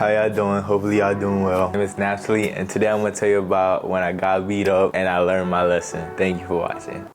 How y'all doing? Hopefully y'all doing well. My name is Natalie, and today I'm gonna tell you about when I got beat up and I learned my lesson. Thank you for watching.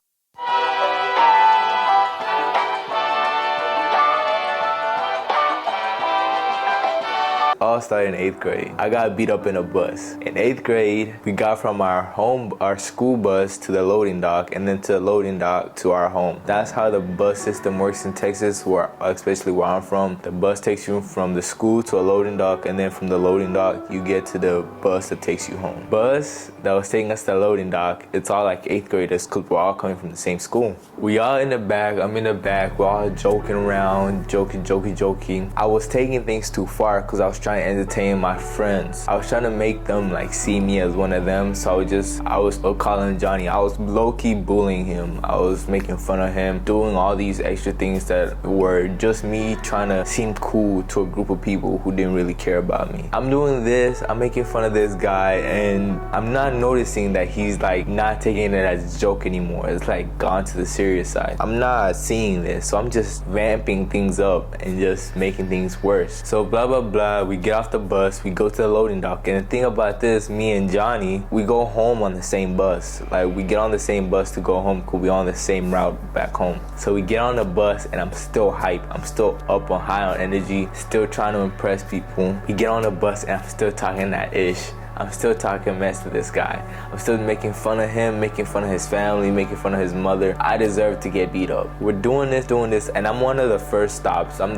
All started in 8th grade. I got beat up in a bus. In 8th grade, we got from our school bus to the loading dock, and then to the loading dock to our home. That's how the bus system works in Texas, especially where I'm from. The bus takes you from the school to a loading dock, and then from the loading dock, you get to the bus that takes you home. Bus that was taking us to the loading dock, it's all like 8th graders because we're all coming from the same school. We all in the back, I'm in the back, we're all joking around, joking. I was taking things too far because I was trying to entertain my friends. I was trying to make them like see me as one of them. So I was calling Johnny. I was low-key bullying him. I was making fun of him, doing all these extra things that were just me trying to seem cool to a group of people who didn't really care about me. I'm doing this, I'm making fun of this guy, and I'm not noticing that he's like not taking it as a joke anymore. It's like gone to the serious side. I'm not seeing this, so I'm just ramping things up and just making things worse. So blah blah blah, we get off the bus, we go to the loading dock, and the thing about this, me and Johnny, we go home on the same bus. Like, we get on the same bus to go home because we on the same route back home. So we get on the bus and I'm still hype. I'm still up on high on energy, still trying to impress people. We get on the bus and I'm still talking that ish. I'm still talking mess to this guy. I'm still making fun of him, making fun of his family, making fun of his mother. I deserve to get beat up. We're doing this, and I'm one of the first stops. I'm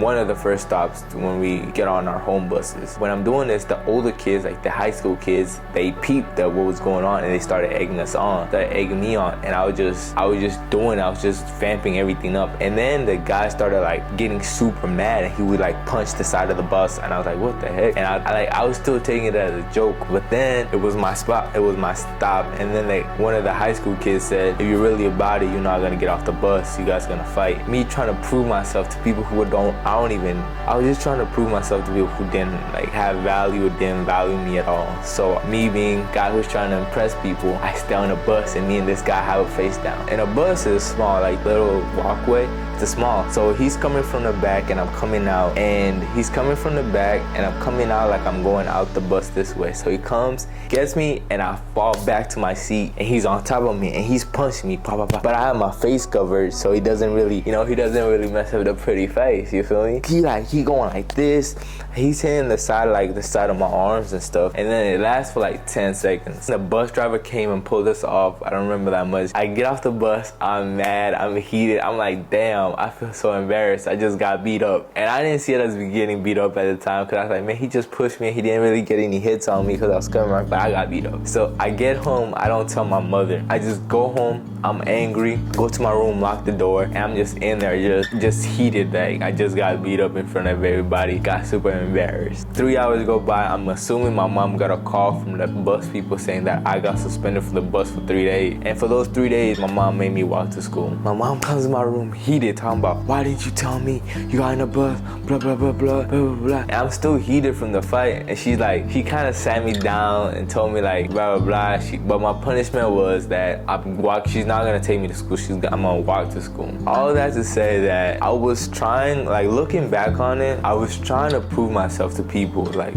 one of the first stops when we get on our home buses. When I'm doing this, the older kids, like the high school kids, they peeped at what was going on and they started egging us on, started egging me on, and I was just vamping everything up. And then the guy started like getting super mad and he would like punch the side of the bus, and I was like, what the heck? And I was still taking it as a joke, but then it was my stop, and then one of the high school kids said, if you're really about it, you're not gonna get off the bus, you guys gonna fight. Me trying to prove myself to people who I was just trying to prove myself to people who didn't like have value or didn't value me at all. So me being a guy who's trying to impress people, I stay on a bus and me and this guy have a face down. And a bus is small, like little walkway, it's small. So he's coming from the back and I'm coming out, and he's coming from the back and I'm coming out like I'm going out the bus this way. So he comes, gets me, and I fall back to my seat and he's on top of me and he's punching me, pop, pop, pop. But I have my face covered, so he doesn't really mess up the pretty face, you feel me? He going like this, he's hitting the side of my arms and stuff, and then it lasts for like 10 seconds. The bus driver came and pulled us off. I don't remember that much. I get off the bus, I'm mad, I'm heated, I'm like, damn, I feel so embarrassed. I just got beat up. And I didn't see it as getting beat up at the time because I was like, man, he just pushed me and he didn't really get any hits on me because I was coming right, but I got beat up. So I get home, I don't tell my mother. I just go home, I'm angry, go to my room, lock the door, and I'm just in there just heated. Like, I just got beat up in front of everybody, got super embarrassed. 3 hours go by, I'm assuming my mom got a call from the bus people saying that I got suspended from the bus for 3 days. And for those 3 days, my mom made me walk to school. My mom comes in my room heated, talking about, why didn't you tell me you got in the bus, blah, blah, blah, blah, blah, blah, blah. And I'm still heated from the fight. And she's like, she kind of sat me down and told me like, blah, blah, blah. But my punishment was that she's not gonna take me to school, I'm gonna walk to school. All that to say that I was trying, like looking back on it, I was trying to prove myself to people. Like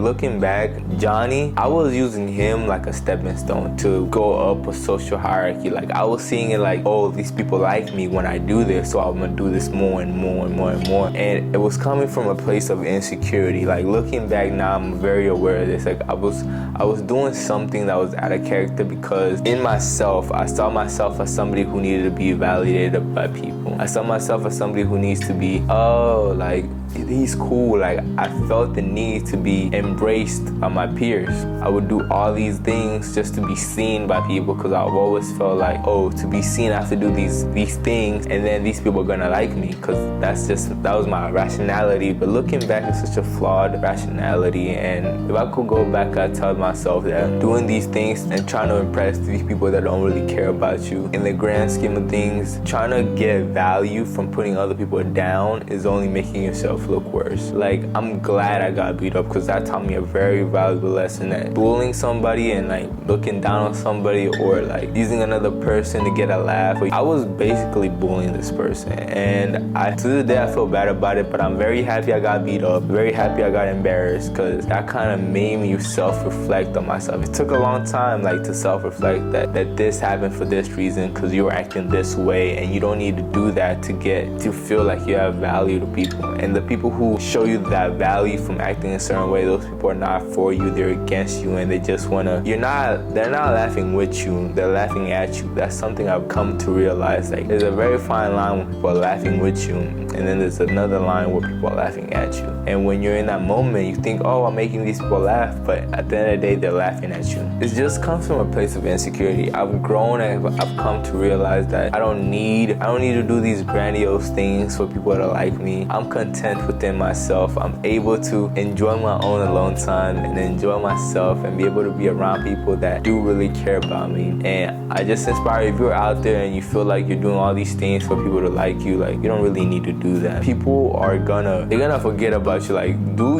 looking back, Johnny, I was using him like a stepping stone to go up a social hierarchy. Like I was seeing it like, oh, these people like me when I do this, so I'm gonna do this more and more and more and more. And it was coming from a place of insecurity. Like looking back now, I'm very aware of this. Like I was doing something that was out of character because in myself, I saw myself as somebody who needed to be validated by people. I saw myself as somebody who needs to be, oh, like he's cool. Like I felt the need to be embraced by my peers. I would do all these things just to be seen by people because I've always felt like, oh, to be seen I have to do these things and then these people are gonna like me, because that was my rationality. But looking back, it's such a flawed rationality, and if I could go back, I'd tell myself that doing these things and trying to impress these people that don't really care about you, in the grand scheme of things, trying to get value from putting other people down is only making yourself yourself look worse. Like, I'm glad I got beat up because that taught me a very valuable lesson that bullying somebody and like looking down on somebody or like using another person to get a laugh. I was basically bullying this person, and to this day I feel bad about it, but I'm very happy I got beat up, very happy I got embarrassed, because that kind of made me self-reflect on myself. It took a long time like to self-reflect that this happened for this reason, because you were acting this way, and you don't need to do that to feel like you have value to people. And the people who show you that value from acting a certain way, those people are not for you, they're against you, and they just wanna, they're not laughing with you, they're laughing at you. That's something I've come to realize. Like, there's a very fine line when people are laughing with you, and then there's another line where people are laughing at you. And when you're in that moment, you think, oh, I'm making these people laugh, but at the end of the day, they're laughing at you. It just comes from a place of insecurity. I've grown and I've come to realize that I don't need to do these grandiose things for people to like me. I'm content within myself. I'm able to enjoy my own alone time and enjoy myself and be able to be around people that do really care about me. And I just inspire you, if you're out there and you feel like you're doing all these things for people to like you, like, you don't really need to do that. People are gonna forget about you. Like, do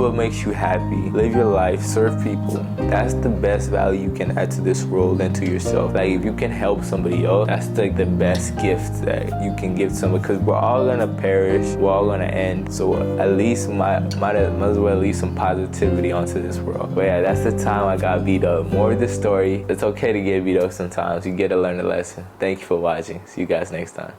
what makes you happy. Live your life, serve people. That's the best value you can add to this world and to yourself. Like, if you can help somebody else, that's like the best gift that you can give somebody, because we're all gonna perish, we're all gonna end. So at least might as well leave some positivity onto this world. But yeah, that's the time I got beat up. More of the story. It's okay to get beat up sometimes. You get to learn a lesson. Thank you for watching. See you guys next time.